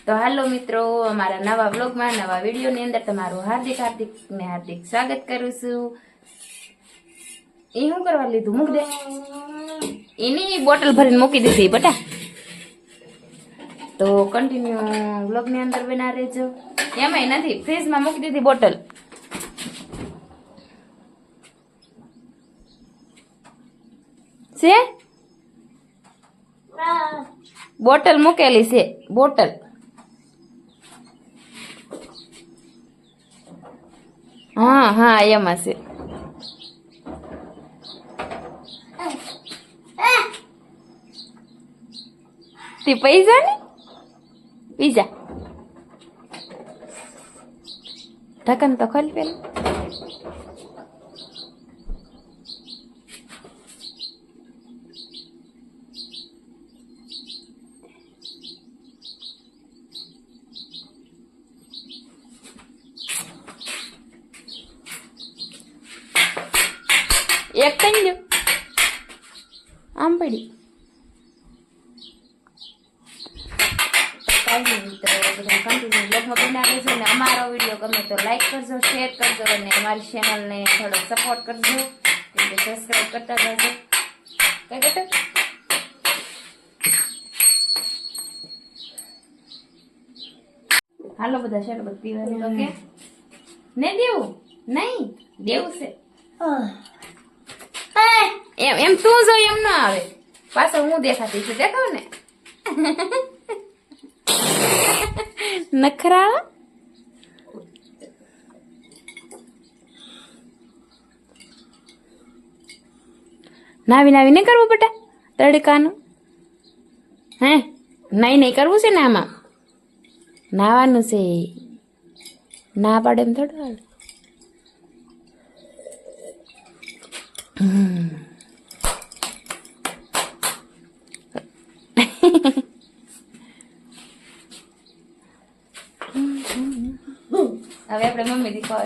તો હાલો મિત્રો, અમારા નવા વ્લોગમાં નવા વિડીયોની અંદર તમારું હાર્દિક સ્વાગત કરું છું. એ શું કરવા લીધું? મૂક દે. એની બોટલ ભરીને મૂકી દીધી બટા. તો કન્ટિન્યુ વ્લોગની અંદર બના રહેજો. એમાંય નથી, ફ્રીજમાં મૂકી દીધી બોટલ. છે બોટલ મૂકેલી છે, બોટલ. હા હા, એમાં છે. તે પૈસા ને પીઝા ઢક્કન તો ખોલ પેલું. એક કઈ દો આમ પડી. અમારો વિડીયો ગમે તો લાઈક કરજો, શેર કરજો અને અમારી ચેનલને થોડો સપોર્ટ કરજો. સબસ્ક્રાઈબ કરતા રહેજો. કઈ બેટા હાલો બધા શરબત પીવાનું. તો કે નહીં દેવું? નહીં દેવું છે. એમ એમ તું જો, એમ ના આવે. પાછો હું દેખાતી છું, દેખાવ ને. નખરા નાવી નાવી નહીં કરવું બેટા તડકાનું. હે નહીં નહીં કરવું છે ને, આમાં નાવાનું છે. ના પાડે એમ થોડું. હવે આપણે મમ્મી દીકરો.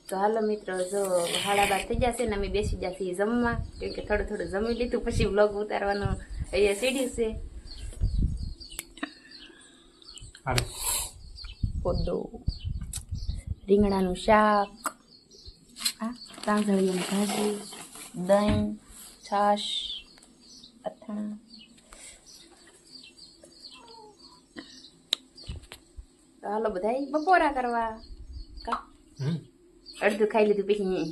તો હાલો મિત્રો, જો 12:30 થઈ જશે ને અમે બેસી જશે જમવા. કેમ કે થોડું થોડું જમી લીધું, પછી વ્લોગ ઉતારવાનું અહીંયા સીડી છે. પોદો, રીંગણાનું શાક, તાંજળિયાની ભાજી, દહીં, છાશ, અથાણા. હાલો બધા બપોરા કરવા. અડધું ખાઈ લીધું પછી.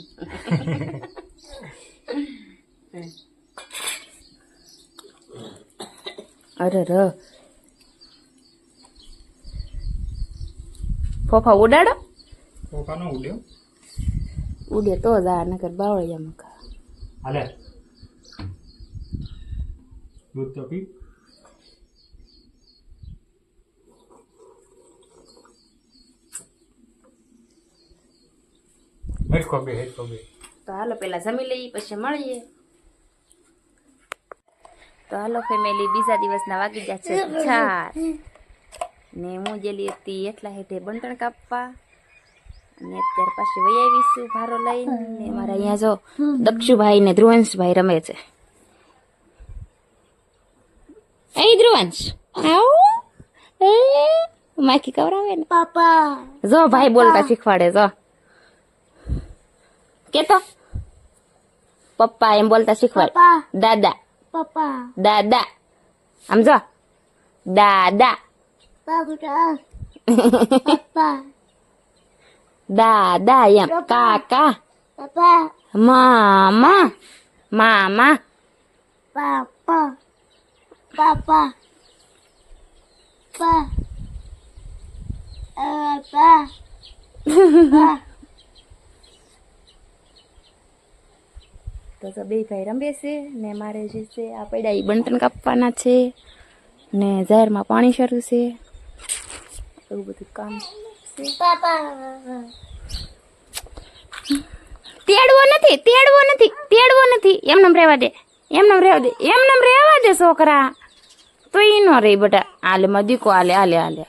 અરે ર ફોફા ઉડાડો. ફોફા નો ઉડ્યો. ઉડે તો જ આ નકર બાવળિયા મકા. હાલે દૂધ તો પી. તો હાલો પેલા જમી લઈએ પછી મળીએ. તો હાલો ફેમિલી, બીજા દિવસના વાગી ગયા છે 4 ને હું જેલી હતી એટલા હેઠે બંટણ કાપવા. અને અત્યારે પાછી વહી આવીશું ભારો લઈને. મારા અહીંયા જો દક્ષુભાઈ ને ધ્રુવંશભાઈ રમે છે. અહીં ધ્રુવંશ આવો માખી કવરાવે ને પાપા. જો ભાઈ બોલતા શીખવાડે. જો કેતો પપ્પા એમ બોલતા શીખવાડ. દાદા પપ્પા, દાદા આમ જો દાદા પપ્પા, દાદા એમ કાકા, મામા, મામા, પાપા, પાપા, પા, તો બે ભાઈ રમે છે ને મારે જે છે આ પડ્યા એ બંટન કાપવાના છે ને જાહેરમાં પાણી શરૂ છે. એવું બધું કામ છે. તેડવો નથી, તેડવો નથી, તેડવો નથી. એમનેમ રહેવા દે, એમનેમ રહેવા દે, એમનેમ રહેવા દે છોકરા. તો ઈ નો રહી બેટા. આલે માં દીકો, આલે આલે આલે.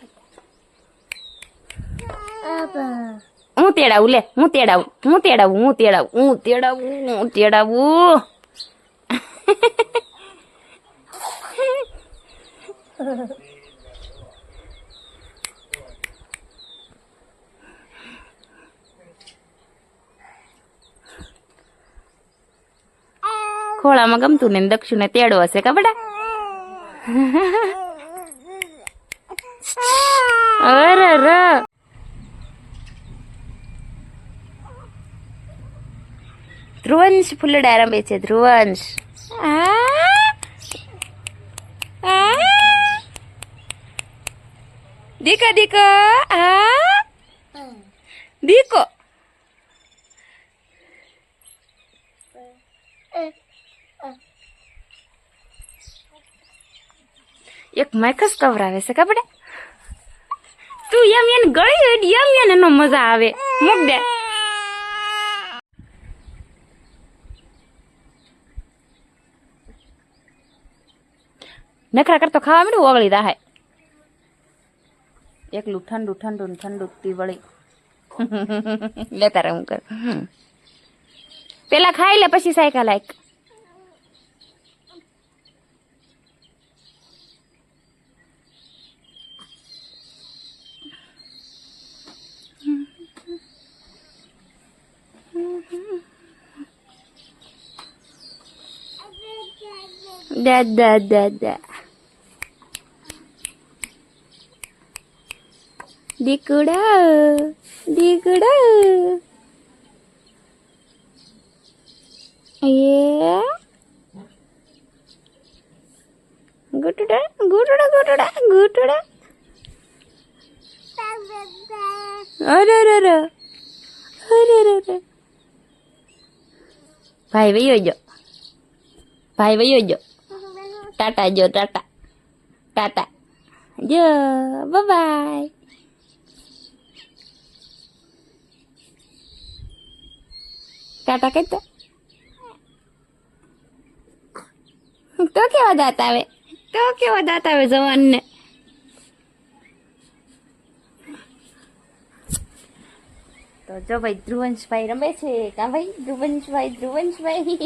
હું તેડાવું, લે હું તેડાવું, હું તેડાવું, હું તેડાવું, હું તેડાવું, હું તેડાવું. ખોળામાં ગમતું ને દક્ષુને તેડો હશે કપડા. અરે ર ધ્રુવંશ ફૂલડા રમે છે. ધ્રુવંશ દીકો દીકો દીકો. એક માઇકસ કવરાવે છે કપડા. તું એમ એને ગળી એડી એમ એને નો મજા આવે. મૂક દે. નખરા કરતો ખાવા માંડ્યું ઓગળી દાહે. એકલું ઠંડુ ઠંડુ ને ઠંડુ તી વળી લેતા રહું કર. પેલા ખાઈ લે પછી સાયકલ લાયક. Da. Dikuda. Yeah. Gutuda. Ada. Bye yo. Tata jo, tata. Jo, bye-bye. Tata kita. તો કેવા દાંત આવે જવાનને. તો જો ભાઈ ધ્રુવંશભાઈ રમે છે. કા ભાઈ ધ્રુવંશભાઈ.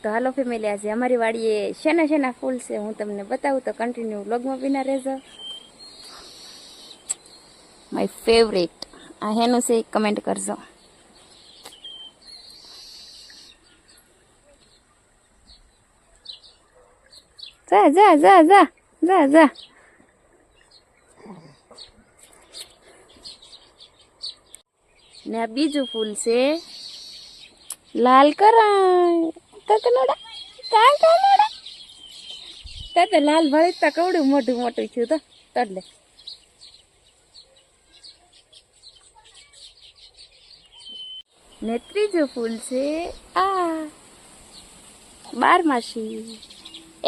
તો હાલો ફેમિલી, આજે અમારી વાડીએ શેના ફૂલ છે હું તમને બતાવું, તો કન્ટિન્યુ વ્લોગમાં બિના રહેજો. માય ફેવરેટ આ હેનું છે, કમેન્ટ કરજો. જા. ને આ બીજું ફૂલ છે લાલ કરાય. કાકા લાલ ભળી તો કવડું મોટું થયું તો તડલે. ને ત્રીજું ફૂલ છે આ બારમાસી.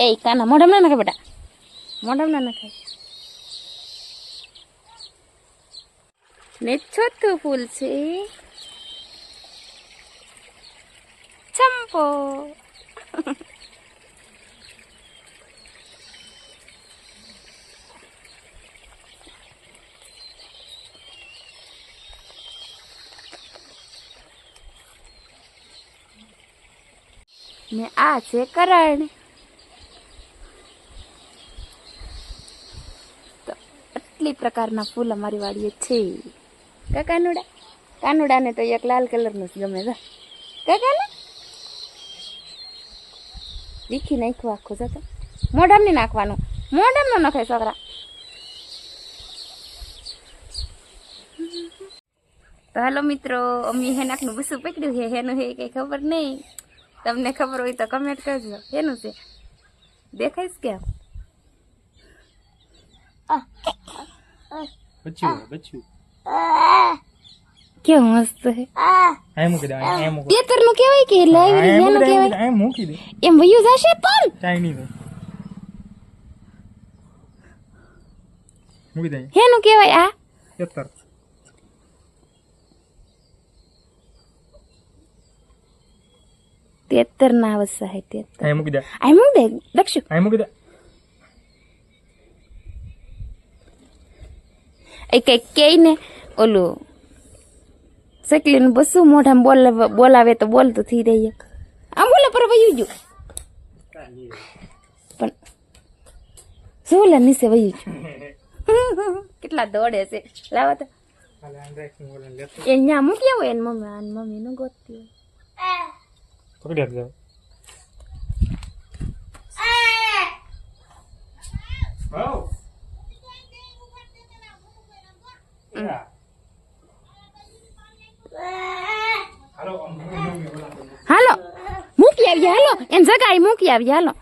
એ કાના મોઢામાં ના નાખે બેટા, મોઢામાં ના નાખે. ને ચોથું ફૂલ છે ચંપો. ને આ છે કરણ. તો આટલી પ્રકારના ફૂલ અમારી વાડીએ છે. કાનુડાને તો એક લાલ કલરનું જ ગમે છે. કાકાને દીખી નાખવું આખું જતો. મોઢામાં નહીં નાખવાનું, મોઢામાં ન નખાય છોકરા. તો હાલો મિત્રો, અમે હેનાકનું બસું પકડ્યું છે. હેનું હે કઈ ખબર નહીં. તમને ખબર હોય તો કમેન્ટ કરજો. હેનું છે દેખાઈશ કેમ? બચ્યું કેવું મસ્ત હે. તેતર નું કેવાય કે હેનું કેવાય? મૂકી દે એમ વયું જશે પણ કાઈ નહીં મૂકી દે. હેનું કેવાય આ? તેતર. તેતર ના આવશે હે. તેતર આ મૂકી દે. આ મૂક દે દક્ષુ. આ મૂકી દે. એ કઈ કે ને ઓલું શકલીનું બસું મોઢામાં બોલાવે તો બોલતું થઈ રહી. આમ બોલે પર વયું ગયું. પણ શું લા નીચે વહી કેટલા દોડે છે લાવો તો એ ન્યા મૂકી આવો એને મમ્મી નું ગોતતી પકડી આપજો હાલો મૂકી આવીએ હાલો એમ જગાડી મૂકી આવીએ હાલો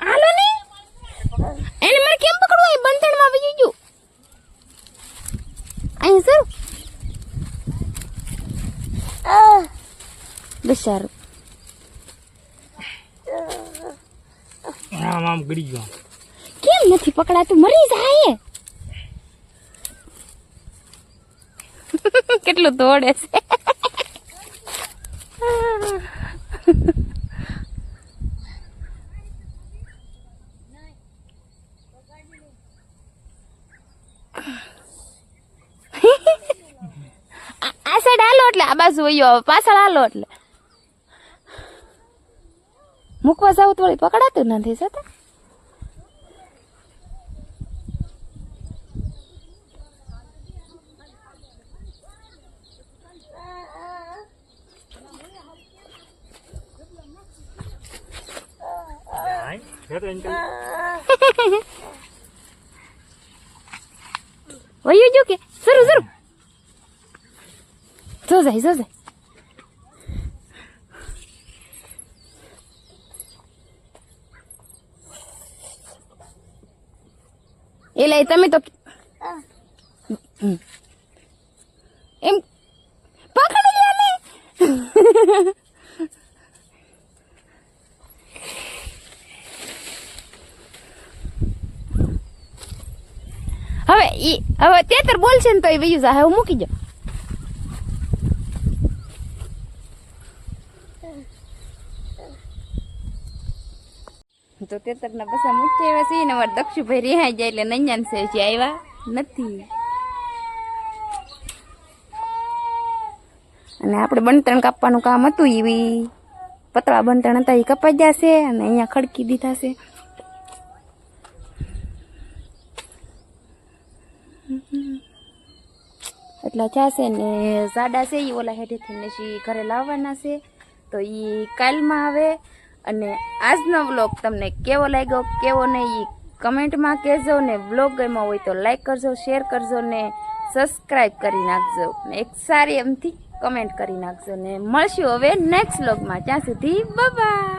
હાલો ને એને મારે કેમ પકડવું એ બંધણમાં આવી ગયું અહીં સર બિચારું આમ ગળી ગયો કેમ નથી પકડાતું મરી જાય કેટલું દોડે છે આ સાઈડ હાલો એટલે આ બાજુ વયો પાછળ હાલો એટલે મૂકવા જાવ તો વળી પકડાતું નથી જતા વયું જો કે જરૂર જો જાય એટલે તમે તો એમ પકડી લે ને હવે તેતર બોલશે ને તો એ વયું જા હવે મૂકી જાઓ તો તેતરના બસા મૂકી આવ્યા છે ને અમારે દક્ષુભાઈ રિહાઈ જાય એટલે નૈયાન છે જે આવ્યા નથી અને આપણે બંતણ કાપવાનું કામ હતું એવી પતળા બંતણ હતા એ કપાઈ જશે અને અહીંયા ખડકી દીધા છે એટલા ચાશે ને સાડા છે એ ઓલા હેઠેથી ને ઘરે લાવવાના છે તો એ કાલમાં આવે અને આજનો વ્લોગ તમને કેવો લાગ્યો કેવો નહીં એ કમેન્ટમાં કહેજો ને વ્લોગ ગમ્યો હોય તો લાઈક કરજો શેર કરજો ને સબસ્ક્રાઈબ કરી નાખજો ને એક સારી એમથી કમેન્ટ કરી નાખજો ને મળશું હવે નેક્સ્ટ વ્લોગમાં ત્યાં સુધી બાય.